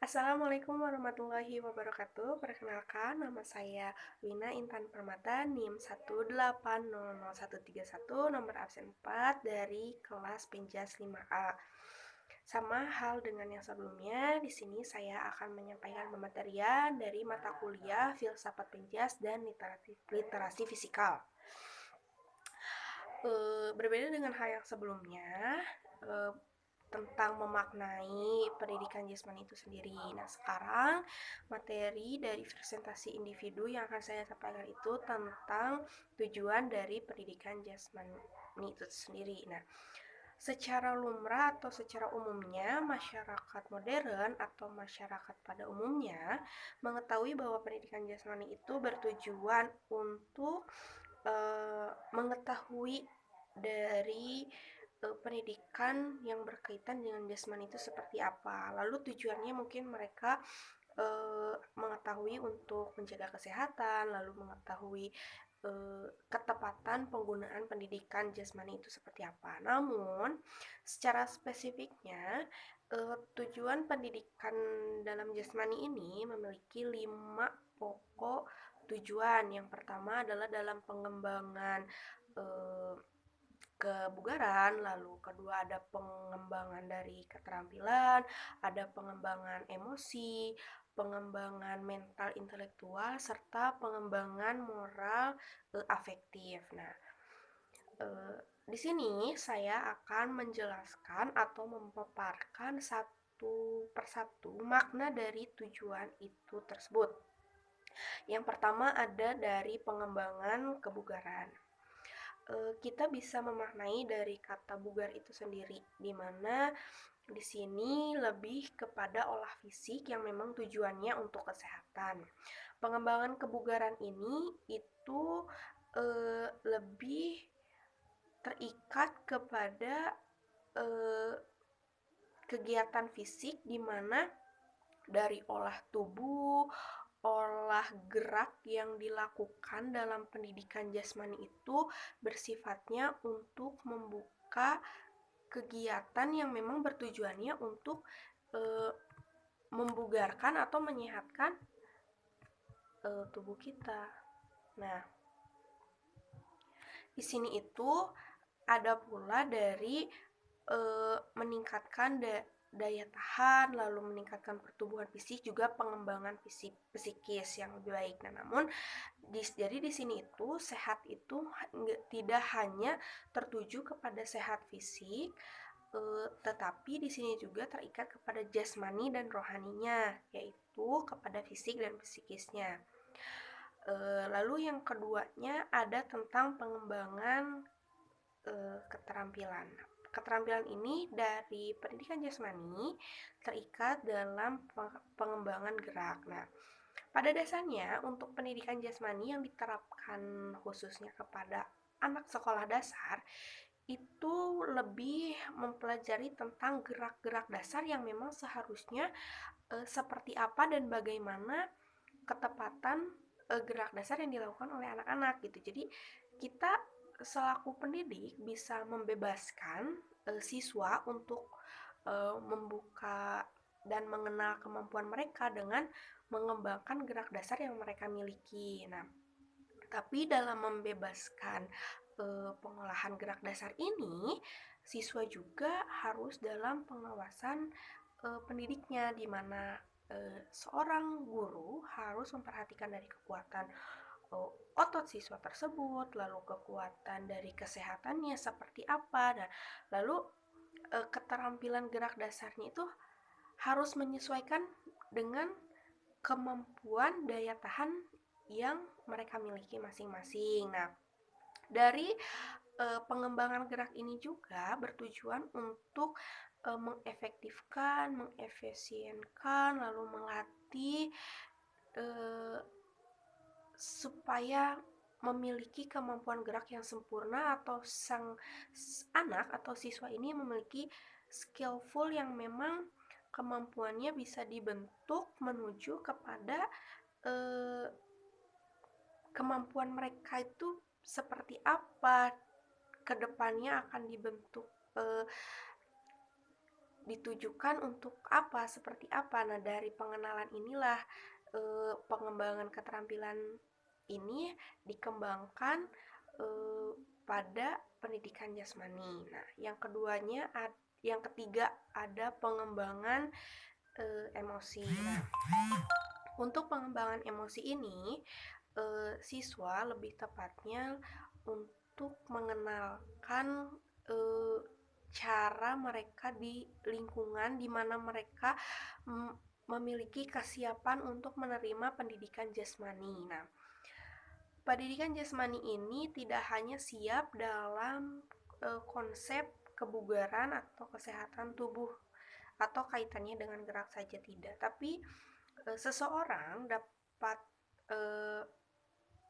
Assalamualaikum warahmatullahi wabarakatuh. Perkenalkan, nama saya Wina Intan Permata, NIM 1800131, nomor absen 4 dari kelas Penjas 5A. Sama hal dengan yang sebelumnya, di sini saya akan menyampaikan pematerian dari mata kuliah Filsafat Penjas dan Literasi Fisikal. Berbeda dengan hal yang sebelumnya, tentang memaknai pendidikan jasmani itu sendiri. Nah, sekarang materi dari presentasi individu yang akan saya sampaikan itu tentang tujuan dari pendidikan jasmani itu sendiri. Nah, secara lumrah atau secara umumnya, masyarakat modern atau masyarakat pada umumnya mengetahui bahwa pendidikan jasmani itu bertujuan untuk mengetahui dari pendidikan yang berkaitan dengan jasmani itu seperti apa. Lalu tujuannya mungkin mereka mengetahui untuk menjaga kesehatan, lalu mengetahui ketepatan penggunaan pendidikan jasmani itu seperti apa. Namun, secara spesifiknya, tujuan pendidikan dalam jasmani ini memiliki 5 pokok tujuan. Yang pertama adalah dalam pengembangan eh, kebugaran, lalu kedua ada pengembangan dari keterampilan, ada pengembangan emosi, pengembangan mental intelektual, serta pengembangan moral afektif. Nah, di sini saya akan menjelaskan atau memaparkan satu persatu makna dari tujuan itu tersebut. Yang pertama ada dari pengembangan kebugaran. Kita bisa memaknai dari kata bugar itu sendiri, di mana di sini lebih kepada olah fisik yang memang tujuannya untuk kesehatan. Pengembangan kebugaran ini itu lebih terikat kepada kegiatan fisik di mana dari olah tubuh, olah gerak yang dilakukan dalam pendidikan jasmani itu bersifatnya untuk membuka kegiatan yang memang bertujuannya untuk membugarkan atau menyehatkan tubuh kita. Nah, di sini itu ada pula dari meningkatkan daya tahan, lalu meningkatkan pertumbuhan fisik, juga pengembangan psikis yang lebih baik. Nah, namun jadi di sini itu sehat itu tidak hanya tertuju kepada sehat fisik, tetapi di sini juga terikat kepada jasmani dan rohaninya, yaitu kepada fisik dan psikisnya. Lalu yang keduanya ada tentang pengembangan keterampilan. Keterampilan ini dari pendidikan jasmani terikat dalam pengembangan gerak. Nah, pada dasarnya untuk pendidikan jasmani yang diterapkan khususnya kepada anak sekolah dasar itu lebih mempelajari tentang gerak-gerak dasar yang memang seharusnya seperti apa dan bagaimana ketepatan gerak dasar yang dilakukan oleh anak-anak gitu. Jadi kita selaku pendidik bisa membebaskan siswa untuk membuka dan mengenal kemampuan mereka dengan mengembangkan gerak dasar yang mereka miliki. Nah, tapi dalam membebaskan pengolahan gerak dasar ini, siswa juga harus dalam pengawasan pendidiknya, di mana seorang guru harus memperhatikan dari kekuatan otot siswa tersebut, lalu kekuatan dari kesehatannya seperti apa, dan lalu keterampilan gerak dasarnya itu harus menyesuaikan dengan kemampuan daya tahan yang mereka miliki masing-masing. Nah, dari pengembangan gerak ini juga bertujuan untuk mengefektifkan, mengefisienkan, lalu melatih supaya memiliki kemampuan gerak yang sempurna, atau sang anak atau siswa ini memiliki skillful yang memang kemampuannya bisa dibentuk menuju kepada kemampuan mereka itu seperti apa kedepannya akan dibentuk ditujukan untuk apa, seperti apa. Nah, dari pengenalan inilah pengembangan keterampilan ini dikembangkan pada pendidikan jasmani. Nah, yang ketiga ada pengembangan emosi. Nah, untuk pengembangan emosi ini, siswa lebih tepatnya untuk mengenalkan cara mereka di lingkungan di mana mereka memiliki kesiapan untuk menerima pendidikan jasmani. Nah, pendidikan jasmani ini tidak hanya siap dalam konsep kebugaran atau kesehatan tubuh atau kaitannya dengan gerak saja tidak, tapi seseorang dapat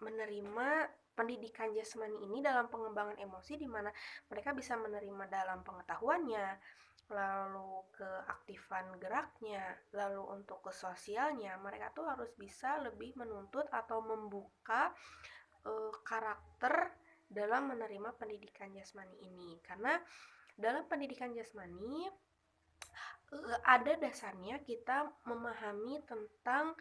menerima pendidikan jasmani ini dalam pengembangan emosi di mana mereka bisa menerima dalam pengetahuannya, lalu keaktifan geraknya, lalu untuk ke sosialnya, mereka tuh harus bisa lebih menuntut atau membuka karakter dalam menerima pendidikan jasmani ini. Karena dalam pendidikan jasmani ada dasarnya kita memahami tentang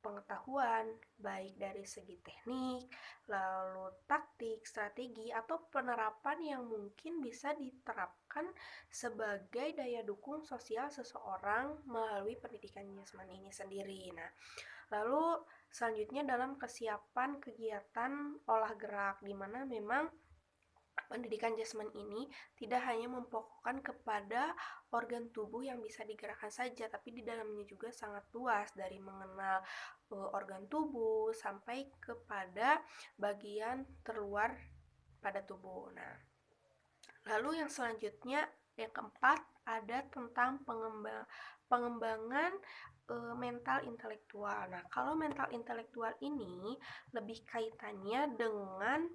pengetahuan baik dari segi teknik, lalu taktik, strategi, atau penerapan yang mungkin bisa diterapkan sebagai daya dukung sosial seseorang melalui pendidikan jasmani ini sendiri. Nah, lalu selanjutnya dalam kesiapan kegiatan olah gerak, di mana memang pendidikan jasmani ini tidak hanya memfokuskan kepada organ tubuh yang bisa digerakkan saja, tapi di dalamnya juga sangat luas, dari mengenal organ tubuh sampai kepada bagian terluar pada tubuh. Nah, lalu yang selanjutnya, yang keempat, ada tentang pengembangan mental intelektual. Nah, kalau mental intelektual ini lebih kaitannya dengan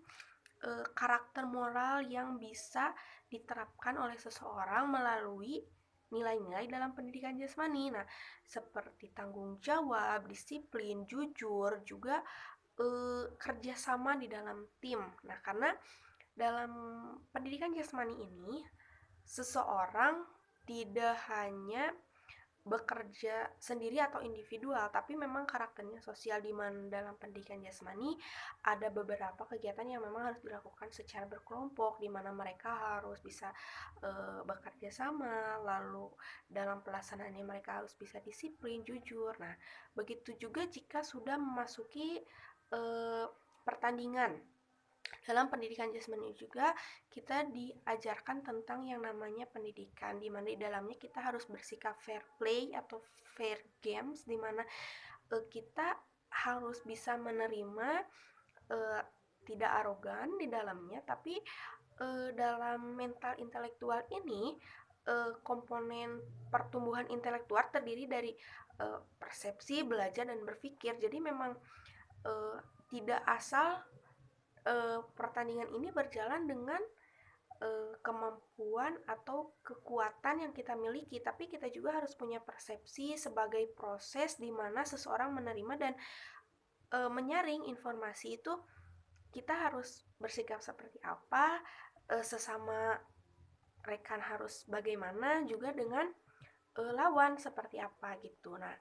karakter moral yang bisa diterapkan oleh seseorang melalui nilai-nilai dalam pendidikan jasmani. Nah, seperti tanggung jawab, disiplin, jujur, juga kerjasama di dalam tim. Nah, karena dalam pendidikan jasmani ini, seseorang tidak hanya bekerja sendiri atau individual, tapi memang karakternya sosial, di mana dalam pendidikan jasmani ada beberapa kegiatan yang memang harus dilakukan secara berkelompok, di mana mereka harus bisa bekerja sama, lalu dalam pelaksanaannya mereka harus bisa disiplin, jujur. Nah, begitu juga jika sudah memasuki pertandingan. Dalam pendidikan jasmani juga kita diajarkan tentang yang namanya pendidikan, di mana di dalamnya kita harus bersikap fair play atau fair games, di mana kita harus bisa menerima tidak arogan di dalamnya, tapi dalam mental intelektual ini komponen pertumbuhan intelektual terdiri dari persepsi, belajar, dan berpikir. Jadi memang tidak asal pertandingan ini berjalan dengan kemampuan atau kekuatan yang kita miliki, tapi kita juga harus punya persepsi sebagai proses di mana seseorang menerima dan menyaring informasi itu. Kita harus bersikap seperti apa, sesama rekan harus bagaimana, juga dengan lawan seperti apa gitu. Nah,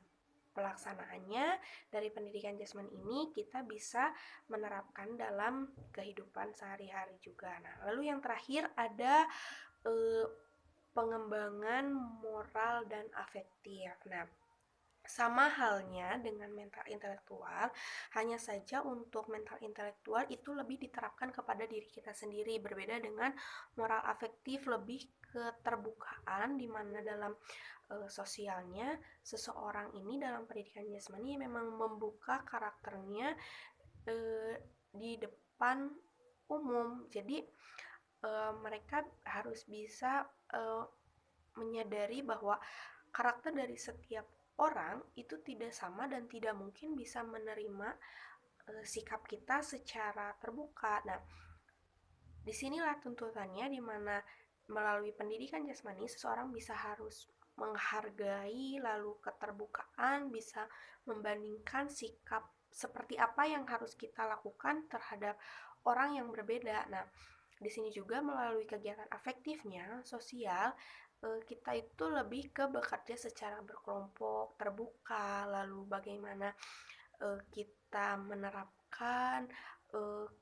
pelaksanaannya dari pendidikan jasmani ini kita bisa menerapkan dalam kehidupan sehari-hari juga. Nah, lalu yang terakhir ada pengembangan moral dan afektif. Nah, sama halnya dengan mental intelektual, hanya saja untuk mental intelektual itu lebih diterapkan kepada diri kita sendiri, berbeda dengan moral afektif lebih keterbukaan, di mana dalam sosialnya seseorang ini dalam pendidikan jasmani memang membuka karakternya di depan umum. Jadi mereka harus bisa menyadari bahwa karakter dari setiap orang itu tidak sama dan tidak mungkin bisa menerima sikap kita secara terbuka. Nah, disinilah tuntutannya, di mana melalui pendidikan jasmani seseorang bisa harus menghargai, lalu keterbukaan, bisa membandingkan sikap seperti apa yang harus kita lakukan terhadap orang yang berbeda. Nah, di sini juga melalui kegiatan afektifnya, sosial, kita itu lebih ke bekerja secara berkelompok, terbuka, lalu bagaimana kita menerapkan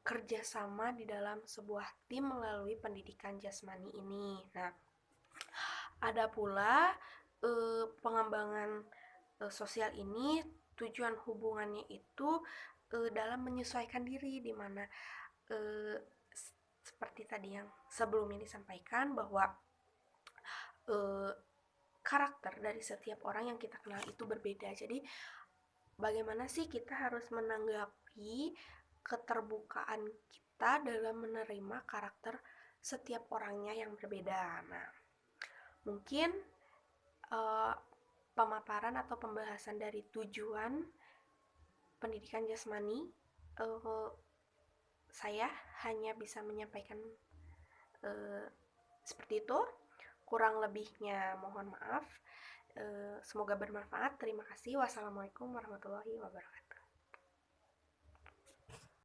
kerjasama di dalam sebuah tim melalui pendidikan jasmani ini. Nah, ada pula pengembangan sosial ini tujuan hubungannya itu dalam menyesuaikan diri, di mana eh, seperti tadi yang sebelumnya disampaikan bahwa eh, karakter dari setiap orang yang kita kenal itu berbeda. Jadi bagaimana sih kita harus menanggapi keterbukaan kita dalam menerima karakter setiap orangnya yang berbeda. Nah, mungkin uh, pemaparan atau pembahasan dari tujuan pendidikan jasmani, uh, saya hanya bisa menyampaikan uh, seperti itu. Kurang lebihnya mohon maaf. Semoga bermanfaat. Terima kasih. Wassalamualaikum warahmatullahi wabarakatuh.